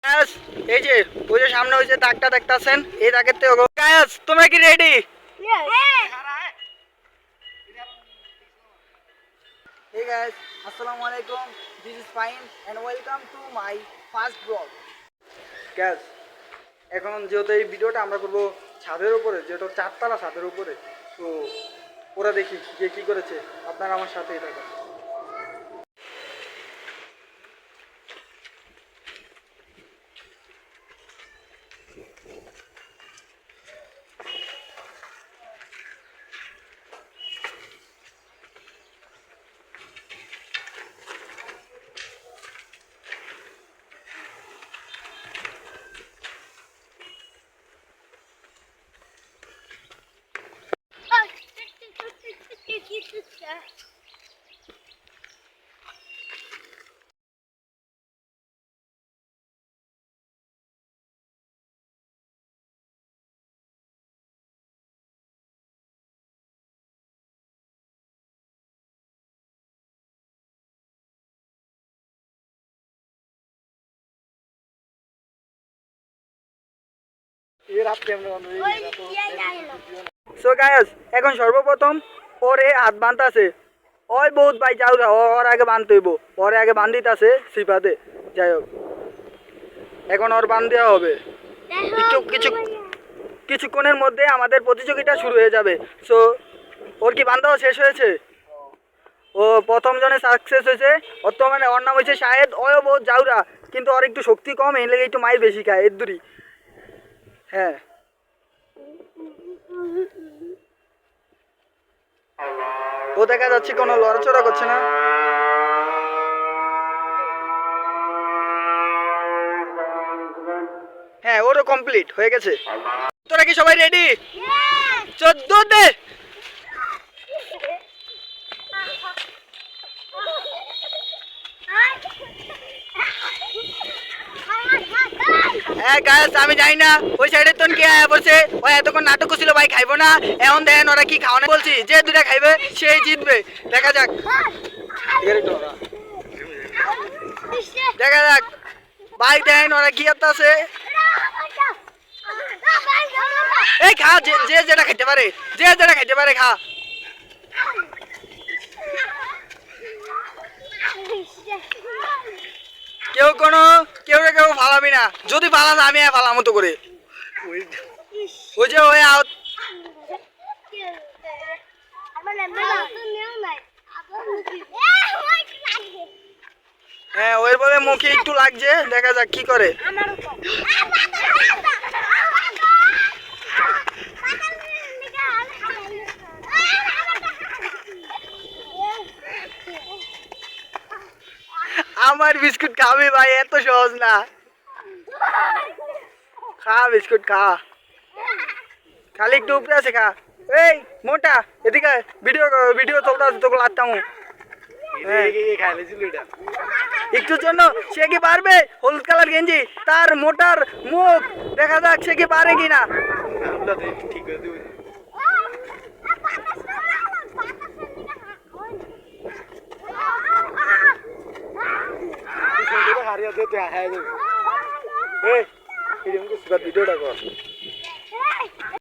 Guys এই যে ওই যে সামনে ওই যে দাগটা দেখতাছেন এই দাগের থেকে গাইস তোমরা কি ready? Hey guys, assalamu alaikum. This is Fine and welcome to my first vlog. Guys, এখন যেহেতু এই ভিডিওটা আমরা করব ছাদের উপরে, যেটা চারতলা ছাদের উপরে, তো ওরা দেখি যে কি করেছে। আপনারা আমার সাথেই থাকুন। সো গাইস এখন সর্বপ্রথম ওরে হাত বাঁধতাছে ওই বহুত ভাই যাও ওর আগে বাঁধতে হইব, ওরে আগে বান্ধিতাছে সিপাতে। যাই হোক এখন ওর বাঁধ দেওয়া হবে। কিছুক্ষণের মধ্যে আমাদের প্রতিযোগিতা শুরু হয়ে যাবে। সো ওর কি বান্ধাও শেষ হয়েছে? ও প্রথম জনে সাকসেস হয়েছে। ওর তো মানে ওর নাম হয়েছে শাহেদ। ওও বহুত যাওরা, কিন্তু ওর একটু শক্তি কম, এই লেগে একটু মাইর বেশি খায় এর দূরই। হ্যাঁ ও দেখা যাচ্ছে কোনো লড়াচড়া করছে না। হ্যাঁ ওরও কমপ্লিট হয়ে গেছে। তোরা কি সবাই রেডি? 14 দে। হ্যাঁ গাইস আমি জানি না ওই সাইডে তো কি আয়া বলছে, ওই এতক্ষণ নাটক ছিল ভাই খাইবো না, এখন দেখেন ওরা কি খাওয়ানো বলছি, যে দুটা খাইবে সেই জিতবে। দেখা যাক দেখা যাক ভাই, দেখেন ওরা কি আছে। এই খা, যে যেটা খাইতে পারে, যে যেটা খাইতে পারে খা। কেউ ফালাবি না, যদি ফালাস আমি ফালাম মতো করে। ওই যে ওই আউট। হ্যাঁ ওই বলে মুখে একটু লাগছে, দেখা যাক কি করে। আমার বিস্কুট খাবি ভাই, এত সহজ না। খা বিস্কুট খা, খালি একটু উপরে আছে খা। এই মোটা এদিকে ভিডিও চলতে আছে, তোকে লাগতাম একটুর জন্য। সে কি পারবে? হলুদ কালার গেঞ্জি, তার মোটার মুখ, দেখা যাক সে কি পারে কিনা। ভিডিওটা কর।